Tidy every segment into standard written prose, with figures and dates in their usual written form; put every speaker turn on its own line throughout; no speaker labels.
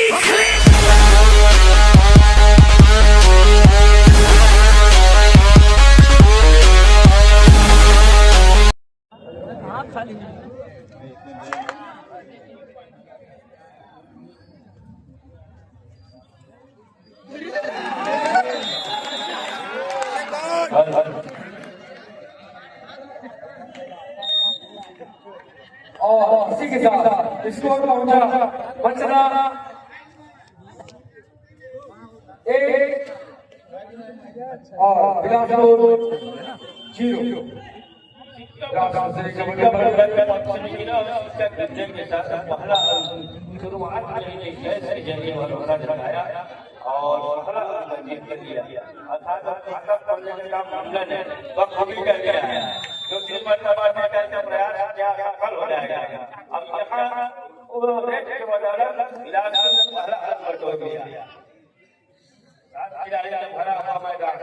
और इसी के साथ स्कोर पहुंचा वंचना 1 और बिलासपुर 0।
और कर दिया अर्थात जो का प्रयास क्या सफल हो जाएगा। अब यहाँ के भरा हुआ मैदान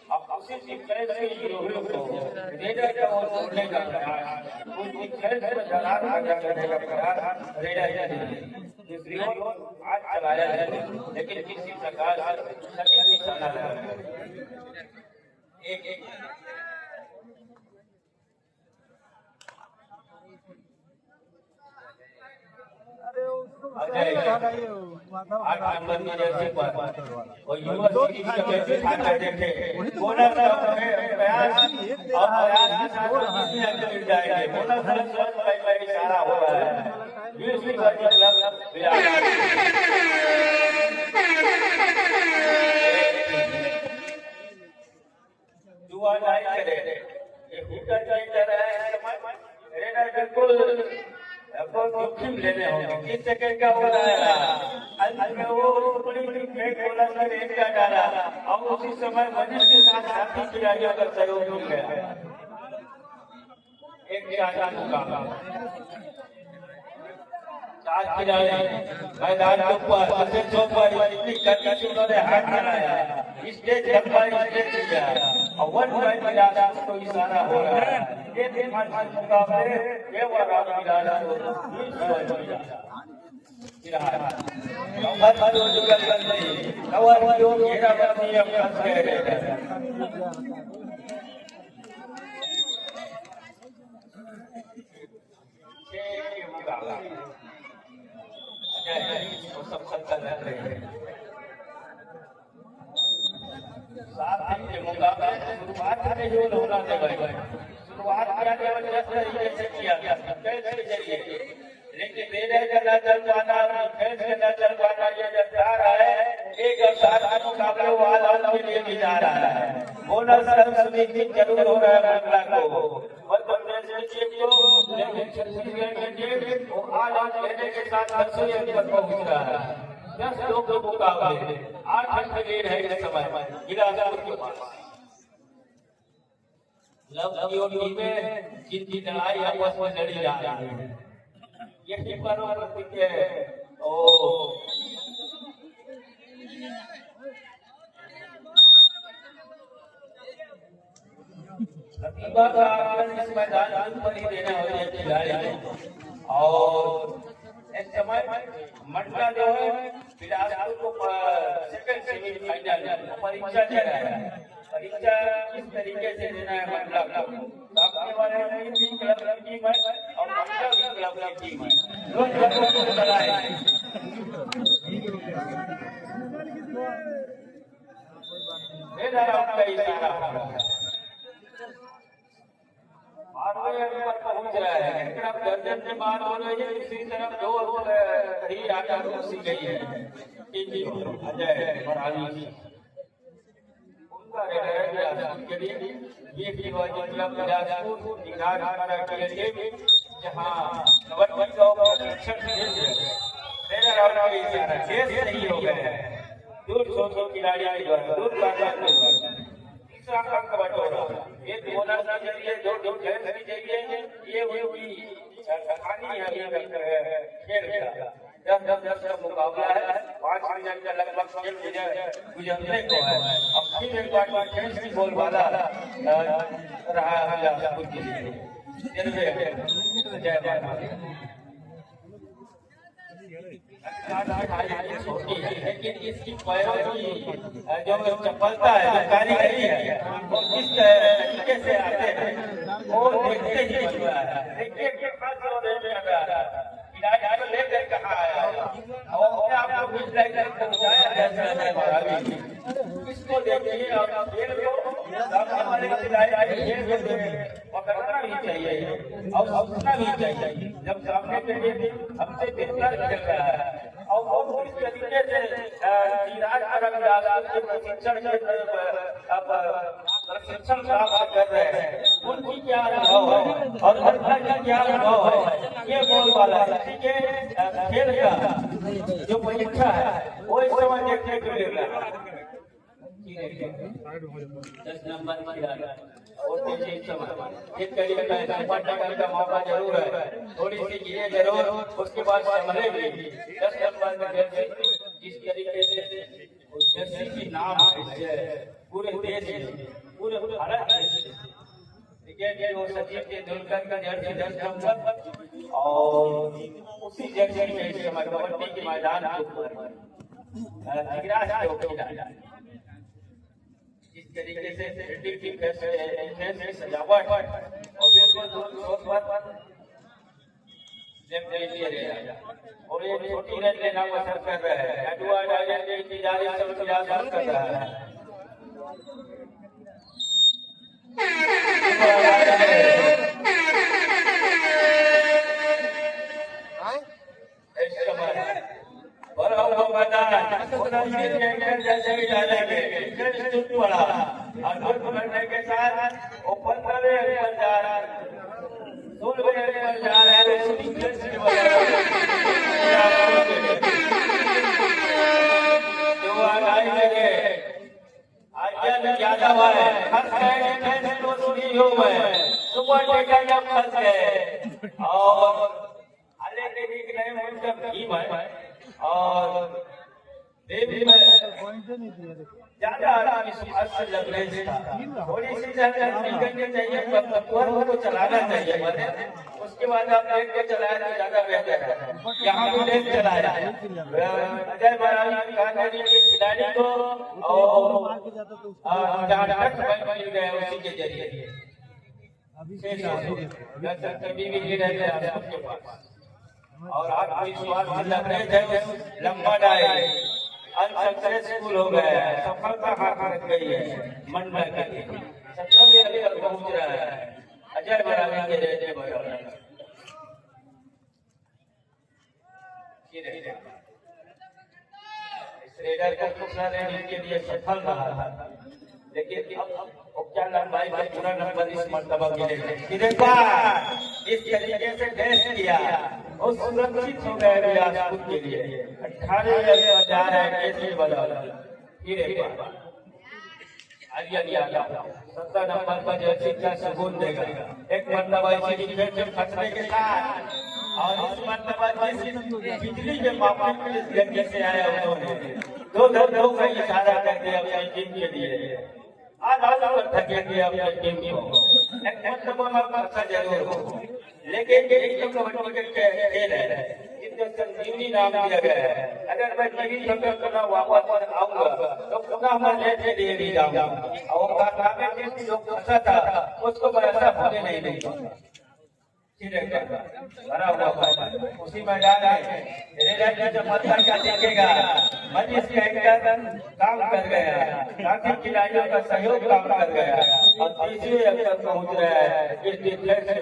अब उसी आज चलाया है, लेकिन किसी प्रकार एक जोखिम लेने होंगे। 30 सेकंड का हो रहा है, वो बड़ी फेक बोला सर एक का डाला, अब उसी समय मनीष के साथ साथी खिलाड़ियों का सहयोग मिल गया। एक चार खिलाड़ी मैदान के ऊपर इतनी करके उन्होंने हाथ चलाया, स्टेज किया और 1 पॉइंट मिला को इशारा हो रहा है। ये दिन मुकाबले ये वाला लेकिन मेरे का चल पाना न चल पाना ये जब जा रहा है, एक साथ मुकाबले वाला के लिए भी जा रहा है। बोनस समिति जरूर हो रहा है मंगला को मध्य प्रदेश लेकिन छत्तीसगढ़ के आज लेने के साथ 10 पर पहुंच रहा है। 10 लोग मुकाबले 8 घंटे देर है इस समय गिरादार के पास लव में जिनकी लड़ाई आपस में लड़ी जा रही है। ये कीपर और ओ इस मैदान पर ही देना हो खिलाड़ी और इस समय मंडला जो है बिलासपुर को सेकंड सेमीफाइनल परीक्षा दे रहा है। परीक्षा किस तरीके से देना है मंडला को, सामने वाले में भी क्लब की टीम है और मंडला भी क्लब की टीम है, दो क्लबों को लड़ाई पर पहुंच रहा है। एक तरफ दर्जन से बात हो रही है, दूसरी तरफ दो ही आकर घुसी गई है अजय बराली के लिए ये क्लब बिलासपुर के लिए जहाँ सही हो गए हैं। दूर खिलाड़ी दूर तीसरा अंक बटोरा एक बोनस के जरिए जो खेल के जरिए ये हुई कहानी है खेल का 10 का मुकाबला है। 5 मिनट का लगभग खेल गुजरने को है। अब फिर एक बार खेल बोल वाला रहा है बिलासपुर के लिए। जय माता दी। छोटी है, लेकिन इसकी पैरों की जो चपलता है, जो कारीगरी है, वो किस तरीके से आते हैं वो देखते ही बन रहा है। देखिए कितना जो रेट लग रहा है, किराया को लेकर कहाँ आया और अपने आप को बीच लाइन पहुँचाया जैसे इसको देखिए और पेड़ को सामने वाले को किराया पकड़ना भी चाहिए और सोचना भी चाहिए। जब सामने के लिए हमसे बेहतर चल रहा है और वो किस तरीके से प्रशिक्षण प्राप्त कर रहे हैं, उनकी क्या अनुभव है और घटना का क्या अनुभव है, ये बोल वाला है। खेल का जो परीक्षा है वो इस समय देखने को मिल रहा है। 10 नंबर और एक तरीके का पढ़ने का मौका जरूर है, थोड़ी सी गिरे जरूर, उसके बाद संभले भी। 10 नंबर में जिस तरीके से जर्सी की नाम है पूरे देश में, पूरे भारत में, देखिए वो सचिन तेंदुलकर का जर्सी 10 नंबर और उसी जर्सी में इस समय कबड्डी के मैदान के ऊपर इस तरीके से सजावट और और ये छोटी रेट लेना पसंद कर रहे हैं, कर रहा है। के साथ ओपन जा रहा है, यादव है सुपर टेकर जब फंस गए और और देवी में ज्यादा विश्वास से लग रहे थे, थोड़ी सी करनी चाहिए, को चलाना चाहिए, उसके बाद आप लेट के चलाए तो ज्यादा बेहतर है। यहाँ भी लेट चलाया अजय महाराज के खिलाड़ी को और मिल गए उसी के जरिए कभी भी रहते आपके पास और आप विश्वास लग रहे थे, लंबा डाले अनसक्सेसफुल हो गया है, सफलता हाथ लग गई है, मन में 17वीं तक पहुंच रहा है अजय महाराज के रहते बराबर। इस रेडर को दूसरा रहने के लिए सफल रहा, लेकिन अब क्या लंबाई में पूरा नंबर इस मर्तबा मिले इस तरीके से टेस्ट किया और सुरक्षित हो गए बिलासपुर के लिए। 18 जा रहे हैं कैसे बदल फिर 17 नंबर पर जर्सी का सुकून देगा। एक मर्तबा इसी फिर से फंसने के साथ और इस मर्तबा बिजली के मामले में जगह से आया उन्होंने दो का इशारा करके अपनी टीम के लिए थकेंगे अपनी टीम को। एक मर्तबा में फंसा जरूर हो, लेकिन एक कबड्डी का खेल है जिसको संजीवनी नाम दिया गया है। अगर मैं टीवी करना वापस आऊंगा तो पुनः मैं लेने लिए भी जाऊंगा और कारनामे में जो फंसा था उसको मैं ऐसा होने नहीं देगा। भरा हुआ उसी मैदान में जब मतदान का देखेगा मनीष कैंकर काम कर गया, काफी खिलाड़ियों का सहयोग काम कर गया और तीसरे अवसर पहुंच रहा है इस डिफेंस से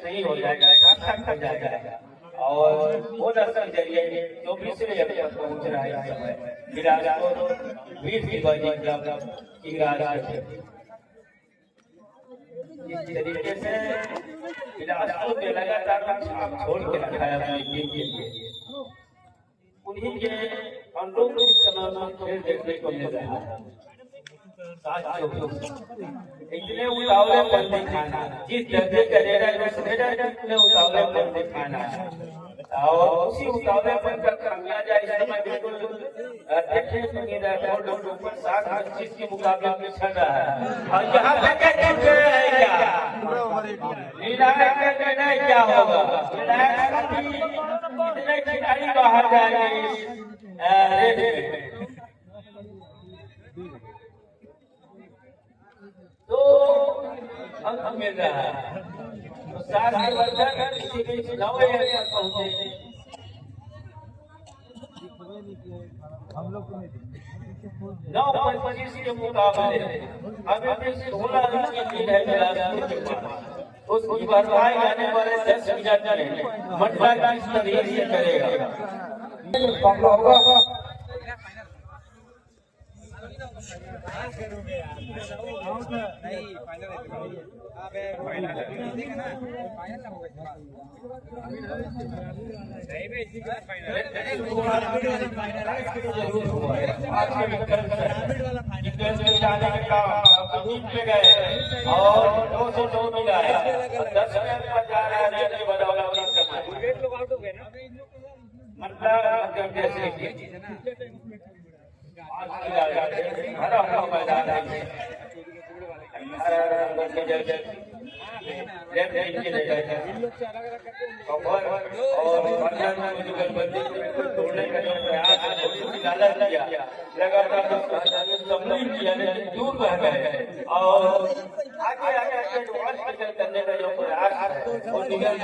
सही हो जाएगा और वो दर्शन जरिए 24वें अवसर पहुंच रहा है इस समय बिलासपुर वीर शिवाजी क्लब इस तरीके से बिलासपुर ने लगातार छोड़ के रखा है अपनी टीम के लिए। उन्हीं के अनुरूप इस समय में खेल देखने को मिल रहा है। इतने उतावले पर दिखाना जिस दर्जे का रेडर इतने उतावले पर दिखाना और उसी उतावले पर खामियाजा इस समय बिल्कुल देखिए फोल्ड के ऊपर 7-25 के मुकाबले में चल रहा है और यहाँ पे क्या विनायक का नहीं क्या होगा। विनायक इतने खिलाड़ी बाहर जाएंगे तो अंक मिल रहा है। तो 7 के वर्षक इसी बीच 9 तक पहुंचे।
हम लोग
9-25 के मुकाबले अभी भी 16 रन की लीड है बिलासपुर के पास। उसकी भरपाई आने वाले 10 मिनट में मंडला किस तरीके से करेगा।
मामला होगा
जाने का जीत पे गए और 202 मिला है 10 रन पर जा रहा है मतलब जैसे हरा हरा मैदान है तोड़ने का जो प्रयास किया लगातार किया लेकिन दूर रह गए और आगे आगे करने का जो प्रयास है वो निकल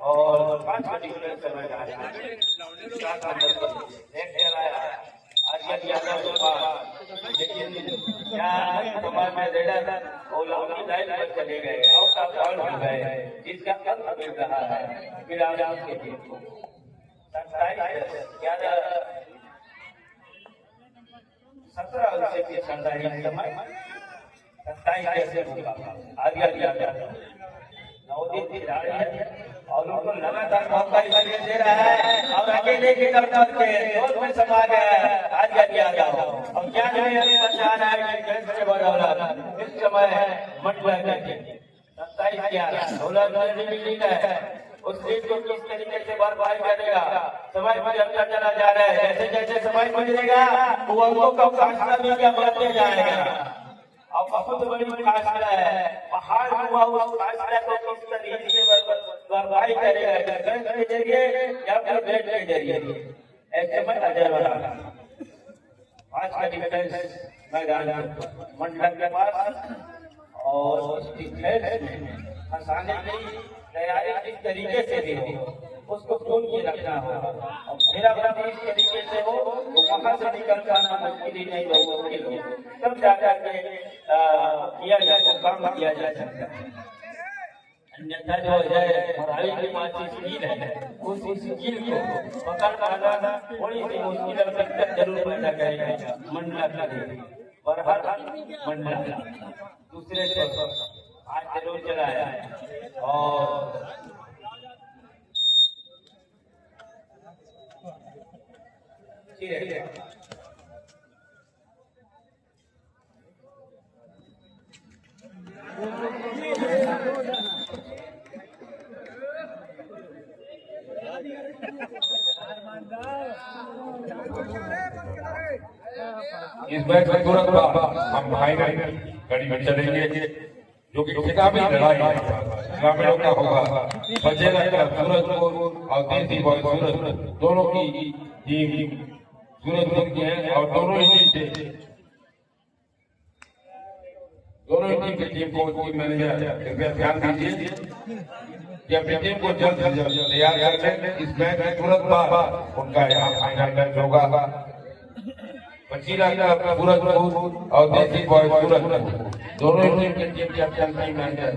और 5 डिफरेंस समय जा रहा है चले गए जिसका अंत मिल रहा है विराट के टीम को 17 रन से पीछे चल रहा है समय 27 से आगे नवदीप खिलाड़ी है और उनको लगातार मौका दे रहा है और आगे लेके जोर में समा गया आज क्या जाओ और क्या बचा रहा है इस समय मंडला के 27-11 है उस लीड को किस तरीके से भरपाई करेगा। समय गुजरता चला जा रहा है जैसे जैसे समय गुजरेगा वो अंकों का फासला भी क्या बढ़ते जाएगा और बहुत बड़ी फासला है पहाड़ हुआ उस फासला को किस तरीके से भरपाई करेगा गन के जरिए या फिर बैट के जरिए ऐसे में अजय वाला 5 का डिफेंस मैदान मंडल के पास और फंसाने की तैयारी किस तरीके से भी हो उसको खोल के रखना होगा और मेरा बात इस तरीके से हो तो वहां से निकल जाना मुश्किल ही नहीं बहुत मुश्किल हो तब जाकर के किया जाए तो काम किया जा सकता है। अन्यथा जो है पढ़ाई की बात स्किल है उस स्किल को पकड़ पाना थोड़ी सी मुश्किल अवसर जरूर पैदा करेगा मंडला पर हर मंडला दूसरे से आज जरूर चला है और
इस मैच में तुरंत हम फाइनल कड़ी में चलेंगे जो कि खिताबी लड़ाई ग्रामीणों का होगा। बचेगा सूरजपुर और देसी बॉय सूरज दोनों की टीम सूरजपुर की है और दोनों ही टीम की टीम को टीम मैनेजर कृपया ध्यान दीजिए कि अपनी टीम को जल्द से जल्द तैयार कर लें। इस मैच में तुरंत बाद उनका यहाँ फाइनल मैच होगा। बचीला का सूरजपुर और देसी बॉय सूरजपुर दोनों टीम के team captain team manager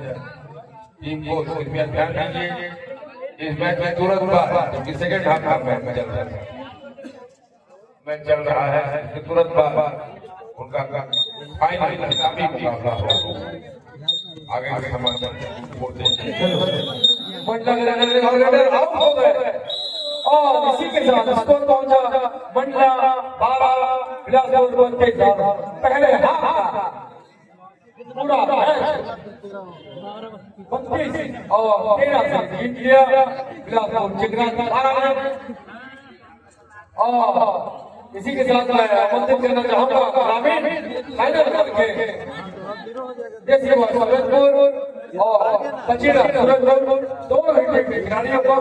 team को कृपया ध्यान दीजिए। इस मैच में तुरंत बाद क्योंकि सेकंड हाफ का मैच चल रहा है तुरंत बाद उनका फाइनल खिताबी मुकाबला होगा। आगे के समाचार
आउट हो गए और इसी के साथ स्कोर पहुंचा मंडला 12 बिलासपुर 23 पहले हाफ पूरा मैच 32 और 13 से जीत लिया बिलासपुर चिकना हारा है। और इसी के साथ मैं आमंत्रित करना चाहूंगा ग्रामीण फाइनल करके जैसे सूरजपुर और पचीड़ा सूरजपुर दोनों ही टीम के खिलाड़ियों को